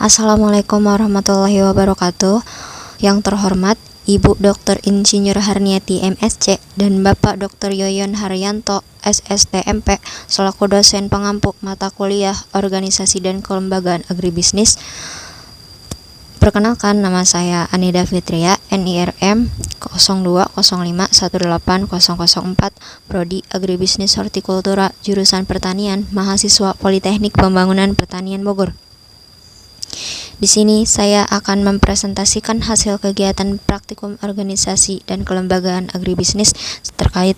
Assalamualaikum warahmatullahi wabarakatuh. Yang terhormat Ibu Dr. Insinyur Harniati MSc dan Bapak Dr. Yoyon Haryanto SST MP selaku dosen pengampu mata kuliah Organisasi dan Kelembagaan Agribisnis. Perkenalkan, nama saya Anida Fitria, NIRM 0205180004, Prodi Agribisnis Hortikultura, jurusan Pertanian, mahasiswa Politeknik Pembangunan Pertanian Bogor. Di sini saya akan mempresentasikan hasil kegiatan praktikum organisasi dan kelembagaan agribisnis terkait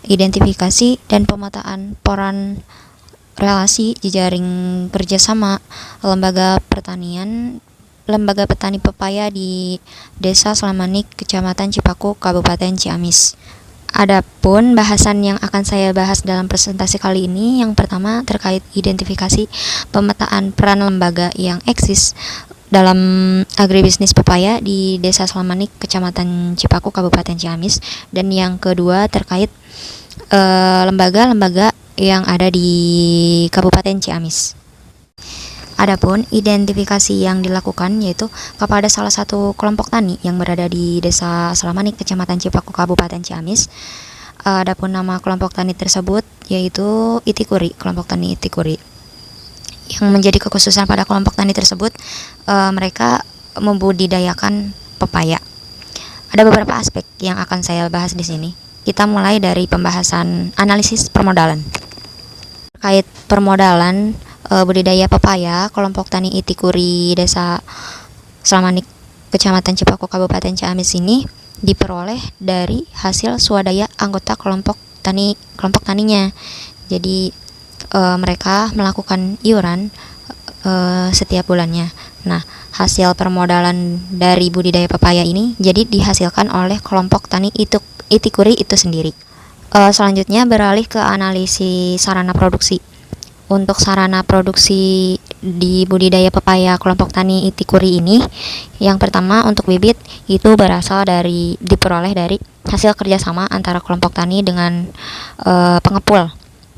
identifikasi dan pemetaan peran relasi jejaring kerjasama lembaga petani pepaya di Desa Slamanik, Kecamatan Cipaku, Kabupaten Ciamis. Adapun bahasan yang akan saya bahas dalam presentasi kali ini, yang pertama terkait identifikasi pemetaan peran lembaga yang eksis dalam agribisnis pepaya di Desa Slamanik, Kecamatan Cipaku, Kabupaten Ciamis, dan yang kedua terkait lembaga-lembaga yang ada di Kabupaten Ciamis. Adapun identifikasi yang dilakukan yaitu kepada salah satu kelompok tani yang berada di Desa Slamanik, Kecamatan Cipaku, Kabupaten Ciamis. Adapun nama kelompok tani tersebut yaitu Itikuri, kelompok tani Itikuri. Yang menjadi kekhususan pada kelompok tani tersebut, mereka membudidayakan pepaya. Ada beberapa aspek yang akan saya bahas di sini. Kita mulai dari pembahasan analisis permodalan. Terkait permodalan budidaya pepaya, kelompok tani Itikuri Desa Slamanik, Kecamatan Cipaku, Kabupaten Ciamis ini diperoleh dari hasil swadaya anggota kelompok taninya. Jadi mereka melakukan iuran setiap bulannya. Nah, hasil permodalan dari budidaya pepaya ini jadi dihasilkan oleh kelompok tani Itikuri itu sendiri. Selanjutnya beralih ke analisis sarana produksi. Untuk sarana produksi di budidaya pepaya kelompok tani Itikuri ini, yang pertama untuk bibit itu diperoleh dari hasil kerjasama antara kelompok tani dengan pengepul.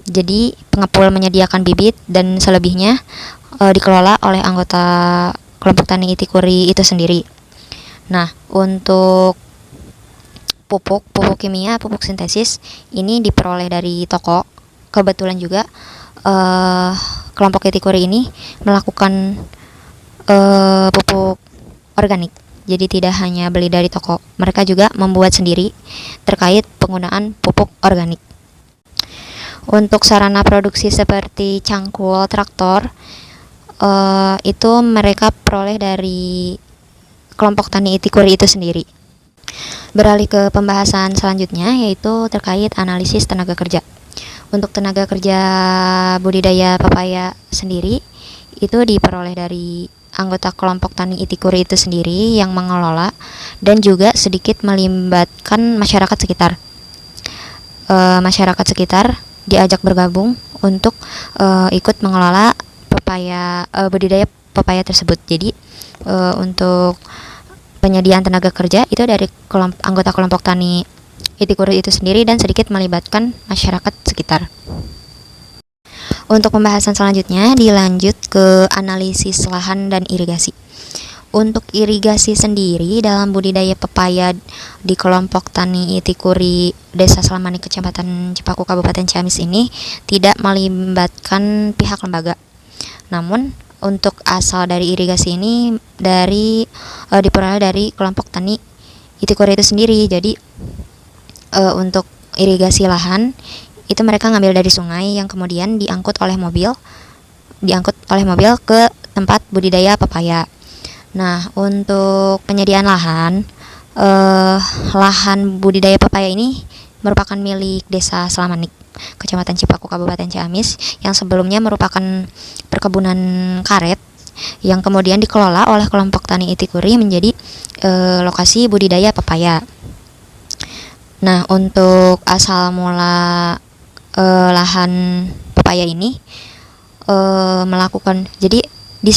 Jadi pengepul menyediakan bibit dan selebihnya dikelola oleh anggota kelompok tani Itikuri itu sendiri. Nah, untuk pupuk kimia, pupuk sintesis ini diperoleh dari toko. Kebetulan juga kelompok Itikuri ini melakukan pupuk organik. Jadi tidak hanya beli dari toko, mereka juga membuat sendiri terkait penggunaan pupuk organik. Untuk sarana produksi seperti cangkul traktor, itu mereka peroleh dari kelompok tani Itikuri itu sendiri. Beralih ke pembahasan selanjutnya, yaitu terkait analisis tenaga kerja. Untuk tenaga kerja budidaya pepaya sendiri itu diperoleh dari anggota kelompok tani Itikuri itu sendiri yang mengelola dan juga sedikit melibatkan masyarakat sekitar. Masyarakat sekitar diajak bergabung untuk ikut mengelola budidaya pepaya tersebut. Jadi untuk penyediaan tenaga kerja itu dari anggota kelompok tani Itikuri itu sendiri dan sedikit melibatkan masyarakat sekitar. Untuk pembahasan selanjutnya dilanjut ke analisis lahan dan irigasi. Untuk irigasi sendiri dalam budidaya pepaya di kelompok tani Itikuri Desa Slamanik, Kecamatan Cipaku, Kabupaten Ciamis ini tidak melibatkan pihak lembaga. Namun untuk asal dari irigasi ini diperoleh dari kelompok tani Itikuri itu sendiri. Jadi untuk irigasi lahan itu mereka ngambil dari sungai yang kemudian diangkut oleh mobil ke tempat budidaya pepaya. Nah, untuk penyediaan lahan budidaya pepaya ini merupakan milik Desa Slamanik, Kecamatan Cipaku, Kabupaten Ciamis, yang sebelumnya merupakan perkebunan karet yang kemudian dikelola oleh kelompok tani Itikuri menjadi lokasi budidaya pepaya. Nah, untuk asal mula lahan pepaya ini jadi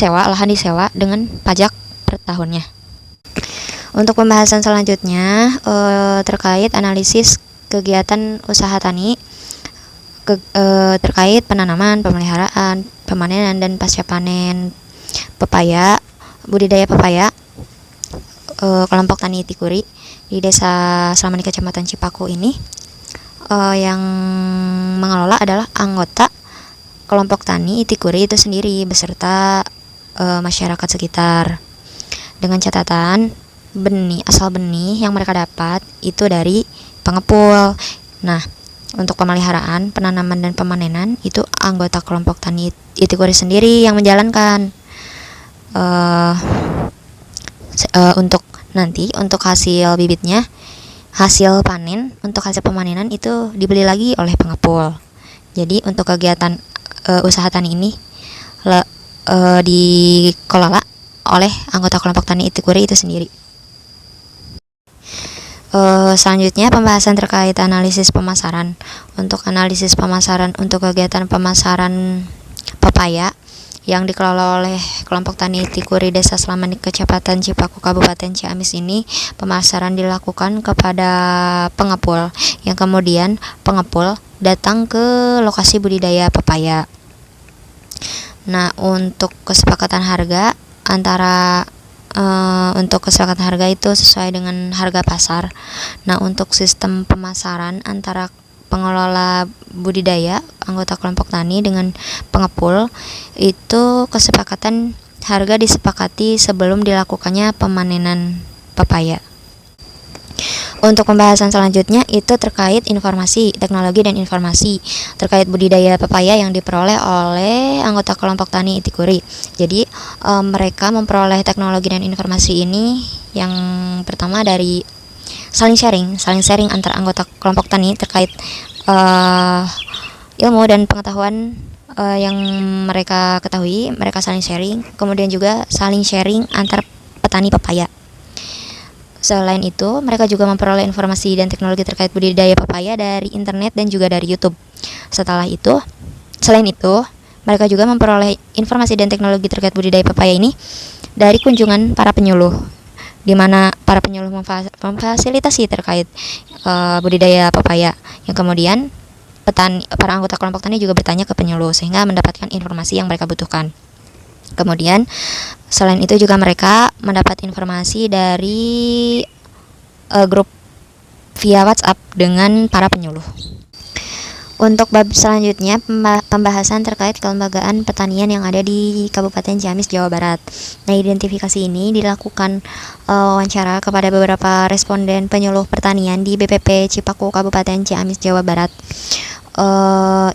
lahan disewa dengan pajak per tahunnya. Untuk pembahasan selanjutnya terkait analisis kegiatan usaha tani terkait penanaman, pemeliharaan, pemanenan dan pasca panen pepaya, budidaya pepaya, kelompok tani Itikuri di Desa Selamani Kecamatan Cipaku ini, yang mengelola adalah anggota kelompok tani Itikuri itu sendiri beserta masyarakat sekitar, dengan catatan asal benih yang mereka dapat itu dari pengepul. Nah, untuk pemeliharaan, penanaman dan pemanenan itu anggota kelompok tani Itikuri sendiri yang menjalankan. Untuk hasil bibitnya, hasil panen, untuk hasil pemanenan itu dibeli lagi oleh pengepul. Jadi untuk kegiatan usaha tani ini dikelola oleh anggota kelompok tani Itikuri itu sendiri. Selanjutnya pembahasan terkait analisis pemasaran. Untuk analisis pemasaran untuk kegiatan pemasaran pepaya yang dikelola oleh kelompok tani Itikuri Desa Selamani Kecamatan Cipaku Kabupaten Ciamis ini, pemasaran dilakukan kepada pengepul, yang kemudian pengepul datang ke lokasi budidaya pepaya. Nah, untuk kesepakatan harga itu sesuai dengan harga pasar. Nah, untuk sistem pemasaran antara pengelola budidaya, anggota kelompok tani dengan pengepul, itu kesepakatan harga disepakati sebelum dilakukannya pemanenan pepaya. Untuk pembahasan selanjutnya itu terkait informasi, teknologi dan informasi terkait budidaya pepaya yang diperoleh oleh anggota kelompok tani Itikuri. Jadi mereka memperoleh teknologi dan informasi ini yang pertama dari saling sharing antar anggota kelompok tani terkait ilmu dan pengetahuan yang mereka ketahui, mereka saling sharing. Kemudian juga saling sharing antar petani pepaya. Selain itu, mereka juga memperoleh informasi dan teknologi terkait budidaya pepaya dari internet dan juga dari YouTube. Selain itu, mereka juga memperoleh informasi dan teknologi terkait budidaya pepaya ini dari kunjungan para penyuluh, di mana para penyuluh memfasilitasi terkait budidaya pepaya, yang kemudian para anggota kelompok tani juga bertanya ke penyuluh sehingga mendapatkan informasi yang mereka butuhkan. Kemudian selain itu juga mereka mendapat informasi dari grup via WhatsApp dengan para penyuluh. Untuk bab selanjutnya, pembahasan terkait kelembagaan pertanian yang ada di Kabupaten Ciamis, Jawa Barat. Nah, identifikasi ini dilakukan wawancara kepada beberapa responden penyuluh pertanian di BPP Cipaku, Kabupaten Ciamis, Jawa Barat.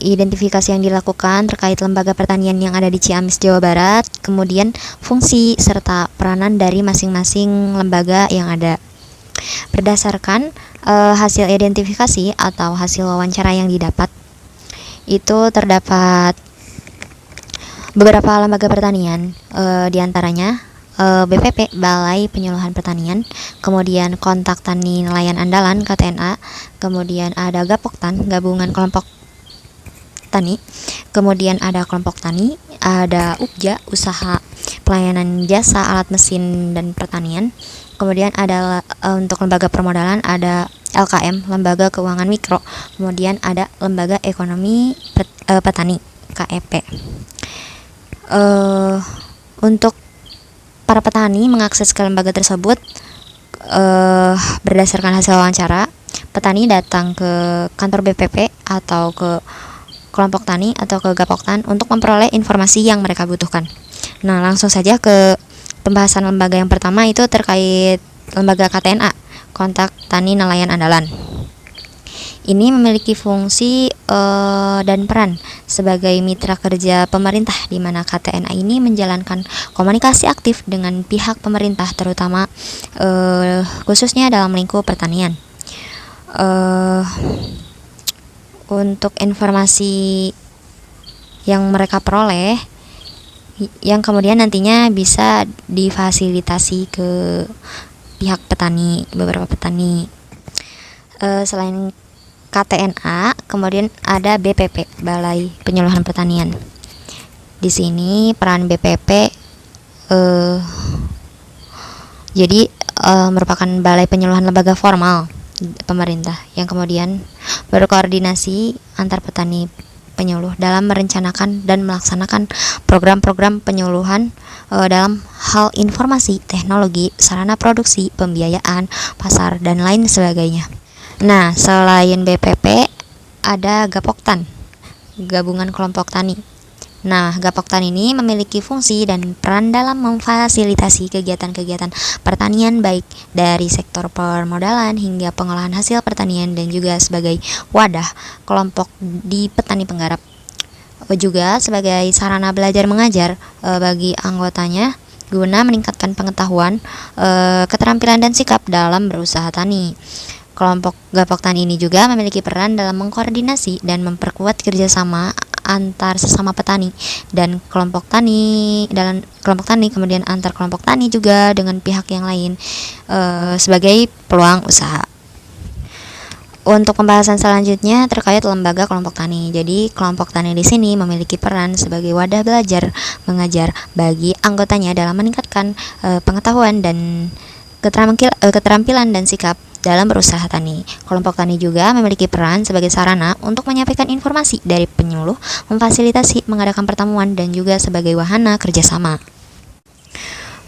Identifikasi yang dilakukan terkait lembaga pertanian yang ada di Ciamis, Jawa Barat, kemudian fungsi serta peranan dari masing-masing lembaga yang ada. Berdasarkan hasil identifikasi atau hasil wawancara yang didapat, itu terdapat beberapa lembaga pertanian, diantaranya BPP, Balai Penyuluhan Pertanian, kemudian Kontak Tani Nelayan Andalan KTNA, kemudian ada Gapoktan, Gabungan Kelompok Tani, kemudian ada Kelompok Tani, ada UPJA, Usaha Pelayanan Jasa Alat Mesin dan Pertanian, kemudian ada untuk lembaga permodalan ada LKM, Lembaga Keuangan Mikro, kemudian ada Lembaga Ekonomi Petani KEP. Untuk para petani mengakses ke lembaga tersebut berdasarkan hasil wawancara, petani datang ke kantor BPP atau ke kelompok tani atau ke Gapoktan untuk memperoleh informasi yang mereka butuhkan. Nah, langsung saja ke pembahasan lembaga yang pertama, itu terkait lembaga KTNA, Kontak Tani Nelayan Andalan. Ini memiliki fungsi dan peran sebagai mitra kerja pemerintah, di mana KTNA ini menjalankan komunikasi aktif dengan pihak pemerintah, terutama khususnya dalam lingkup pertanian. Untuk informasi yang mereka peroleh, yang kemudian nantinya bisa difasilitasi ke pihak petani, beberapa petani. Selain KTNA, kemudian ada BPP, Balai Penyuluhan Pertanian. Di sini peran BPP merupakan balai penyuluhan lembaga formal pemerintah yang kemudian berkoordinasi antar petani penyuluh dalam merencanakan dan melaksanakan program-program penyuluhan dalam hal informasi, teknologi, sarana produksi, pembiayaan, pasar, dan lain sebagainya. Nah, selain BPP, ada Gapoktan, Gabungan Kelompok Tani. Nah, Gapoktan ini memiliki fungsi dan peran dalam memfasilitasi kegiatan-kegiatan pertanian baik dari sektor permodalan hingga pengolahan hasil pertanian dan juga sebagai wadah kelompok di petani penggarap. Juga sebagai sarana belajar mengajar bagi anggotanya guna meningkatkan pengetahuan, keterampilan dan sikap dalam berusaha tani. Kelompok Gapoktan ini juga memiliki peran dalam mengkoordinasi dan memperkuat kerjasama antar sesama petani dan kelompok tani kemudian antar kelompok tani juga dengan pihak yang lain sebagai peluang usaha. Untuk pembahasan selanjutnya terkait lembaga kelompok tani. Jadi kelompok tani di sini memiliki peran sebagai wadah belajar mengajar bagi anggotanya dalam meningkatkan pengetahuan dan keterampilan dan sikap dalam berusaha tani. Kelompok tani juga memiliki peran sebagai sarana untuk menyampaikan informasi dari penyuluh, memfasilitasi mengadakan pertemuan, dan juga sebagai wahana kerjasama.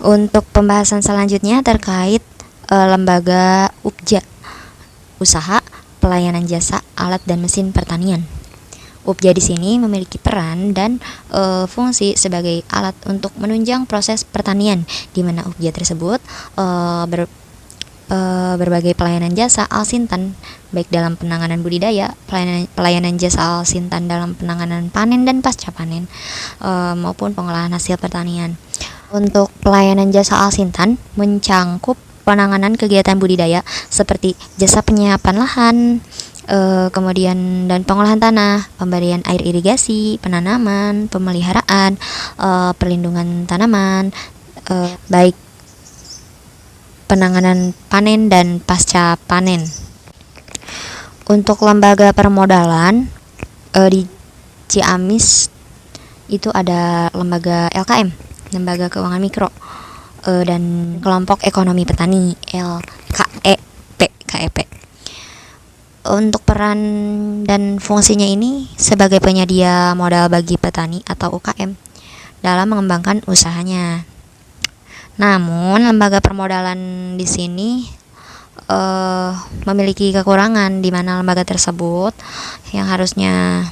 Untuk pembahasan selanjutnya terkait lembaga UPJA, Usaha Pelayanan Jasa Alat dan Mesin Pertanian. UPJA di sini memiliki peran dan fungsi sebagai alat untuk menunjang proses pertanian, di mana UPJA tersebut berbagai pelayanan jasa alsintan baik dalam penanganan budidaya, pelayanan jasa alsintan dalam penanganan panen dan pasca panen maupun pengolahan hasil pertanian. Untuk pelayanan jasa alsintan mencangkup penanganan kegiatan budidaya seperti jasa penyiapan lahan, kemudian dan pengolahan tanah, pemberian air irigasi, penanaman, pemeliharaan, perlindungan tanaman, baik penanganan panen dan pasca panen. Untuk lembaga permodalan di Ciamis itu ada lembaga LKM, Lembaga Keuangan Mikro, dan Kelompok Ekonomi Petani KEP. Untuk peran dan fungsinya ini sebagai penyedia modal bagi petani atau UKM dalam mengembangkan usahanya. Namun lembaga permodalan di sini memiliki kekurangan, di mana lembaga tersebut yang harusnya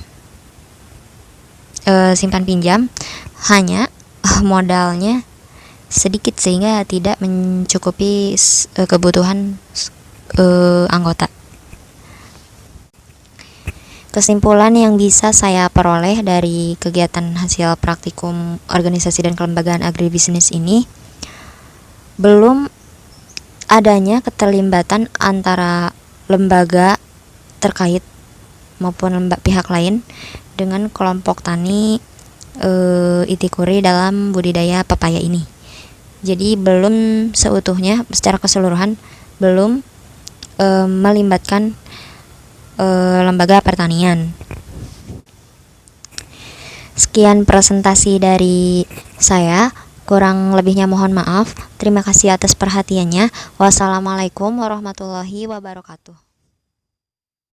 simpan pinjam hanya modalnya sedikit sehingga tidak mencukupi kebutuhan anggota. Kesimpulan yang bisa saya peroleh dari kegiatan hasil praktikum organisasi dan kelembagaan agribisnis ini, belum adanya keterlibatan antara lembaga terkait maupun pihak lain dengan kelompok tani Itikuri dalam budidaya pepaya ini. Jadi belum seutuhnya secara keseluruhan belum melibatkan lembaga pertanian. Sekian presentasi dari saya. Kurang lebihnya mohon maaf. Terima kasih atas perhatiannya. Wassalamualaikum warahmatullahi wabarakatuh.